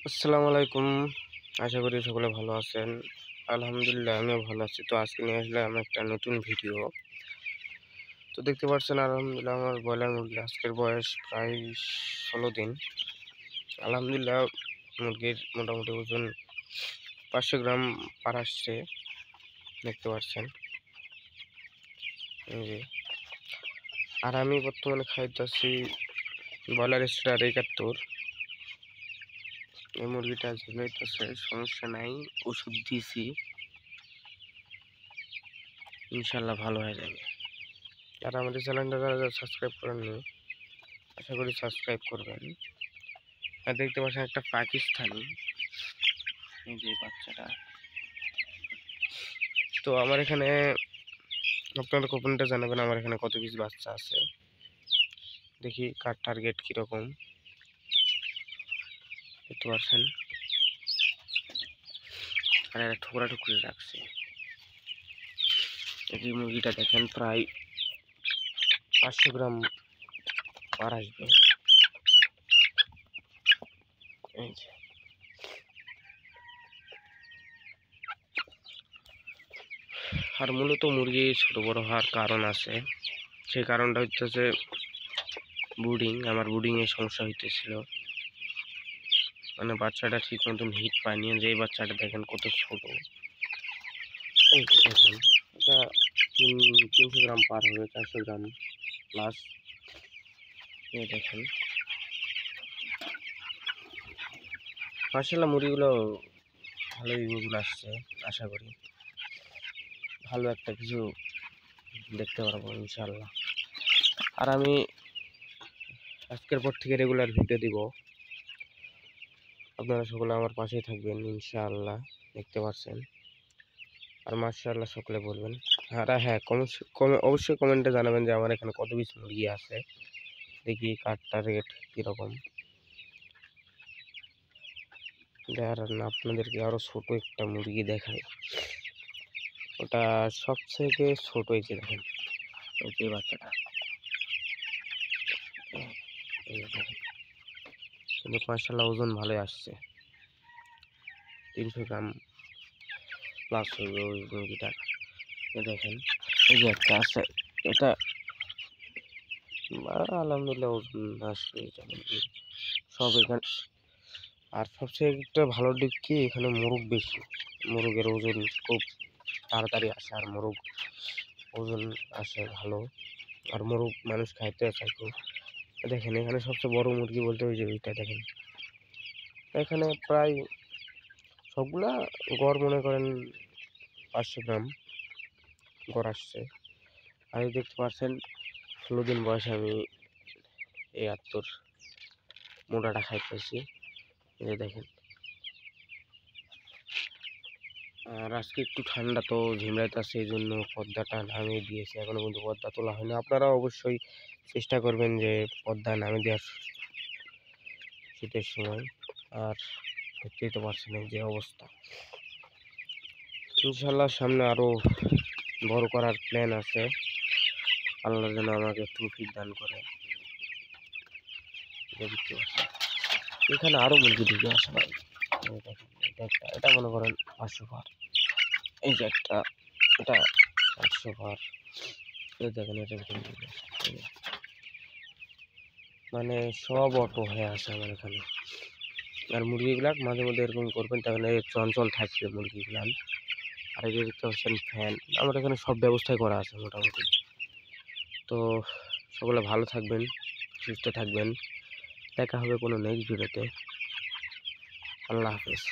আসসালামু আলাইকুম। আশা করি সকলে ভালো আছেন। আলহামদুলিল্লাহ আমিও ভালো আছি। তো আজকে নিয়ে আসলাম একটা নতুন ভিডিও। তো দেখতে পাচ্ছেন আলহামদুলিল্লাহ আমার ব্রয়লার মুরগির আজকের বয়স প্রায় ১৬ দিন। আলহামদুলিল্লাহ মুরগির মোটামুটি ওজন ৫০০ গ্রাম পার আসছে, দেখতে পাচ্ছেন। এই যে। আর আমি বর্তমানে খাইতেছি ব্রয়লার স্টার ৭১। এই মুরগিটা ঝিমাইতেছে, সমস্যা নাই, ওষুধ দিয়েছি, ইনশাল্লাহ ভালো হয়ে যাবে। আর আমাদের চ্যানেলটা যারা সাবস্ক্রাইব করেননি, আশা করি সাবস্ক্রাইব করবেন। আর দেখতে পাচ্ছেন একটা পাকিস্তানি, এই যে বাচ্চাটা। তো আমার এখানে আপনারা কমেন্টে জানাবেন আমার এখানে কত পিস বাচ্চা আছে। দেখি কার টার্গেট কীরকম, দেখতে পাচ্ছেন। আর একটা ঠোকরা ঠুকরে রাখছে। এই মুরগিটা দেখেন প্রায় ৫০০ গ্রাম পার আসবে। এই যে। আর মূলত মুরগি ছোট বড় হওয়ার কারণ আছে। সেই কারণটা হচ্ছে ব্রুডিং। আমার ব্রুডিংয়ের সমস্যা হইতেছিল, মানে বাচ্চাটা ঠিক মতন হিট পায়নি। যে বাচ্চাটা দেখেন কত ছোট, এই যে দেখেন, এটা ৩০০ গ্রাম পার হবে, ৪০০ গ্রাম প্লাস। এই দেখেন, মাশাআল্লাহ মুরগিগুলো ভালোই ওজন আসছে। আশা করি ভালো একটা কিছু দেখতে পারবো ইনশাআল্লাহ। আর আমি আজকের পর থেকে রেগুলার ভিডিও দিব। আপনারা সকলে আমার পাশেই থাকবেন ইনশাআল্লাহ, দেখতে পাচ্ছেন। আর মাশাআল্লাহ সকলে বলবেন। আর হ্যাঁ, অবশ্যই কমেন্টে জানাবেন যে আমার এখানে কত পিস মুরগি আছে। দেখি কাঠটা রেট কীরকম। আর আপনাদেরকে আরও ছোট একটা মুরগি দেখাই। ওটা সবথেকে ছোট হয়েছে, দেখেন ওই যে বাচ্চাটা। কিন্তু মাশাআল্লাহ ওজন ভালোই আসছে, ৩০০ গ্রাম প্লাস হইবে ওই মুরগিটা। দেখেন এই যে একটা আছে, এটা আলহামদুলিল্লাহ ওজন আসবে এটা মুরগির সব এখানে। আর সবচেয়ে একটা ভালো দিক কি, এখানে মোরগ বেশি, মোরগের ওজন খুব তাড়াতাড়ি আসে। আর মোরগ ওজন আসে ভালো, আর মোরগ মানুষ খাইতে চায় খুব। দেখেন এখানে সবচেয়ে বড় মুরগি বলতে ওই যে ওইটা দেখেন। এখানে প্রায় সবগুলা গড় মনে করেন ৫০০ গ্রাম গড় আসছে। আর দেখতে পাচ্ছেন ১৬ দিন বয়সে আমি এই আত্মর মোটাটা খাইতেছি, এই দেখেন। আর আজকে একটু ঠান্ডা তো ঝিমড়াইতেছে, এই জন্য পর্দাটা নামিয়ে দিয়েছি। এখনো কিন্তু পর্দা তোলা হয়নি। আপনারা অবশ্যই চেষ্টা করবেন যে পর্দা নামিয়ে দেওয়ার শীতের সময়। আর দেখতেই তো পারছেন এই যে অবস্থা। ইনশাল্লাহ সামনে আরো বড় করার প্ল্যান আছে। আল্লাহ যেন আমাকে তৌফিক দান করে। দেখতে পাচ্ছেন এখানে আরো মুরগি ঢুকে আসে ভাই। এটা মনে করেন ৫০০ পার। এই যে একটা, এটা ৫০০ পার। এই দেখেন এটা মানে সব অটো হয়ে আসে আমার এখানে। আর মুরগিগুলা মাঝে মধ্যে এরকম করবেন, তাহলে চঞ্চল থাকবে মুরগিগুলা। আর এই যে দেখতে পাচ্ছেন ফ্যান, আমার এখানে সব ব্যবস্থাই করা আছে মোটামুটি। তো সকলে ভালো থাকবেন, সুস্থ থাকবেন। দেখা হবে কোনো নেক্সট ভিডিওতে। আল্লাহ হাফেজ।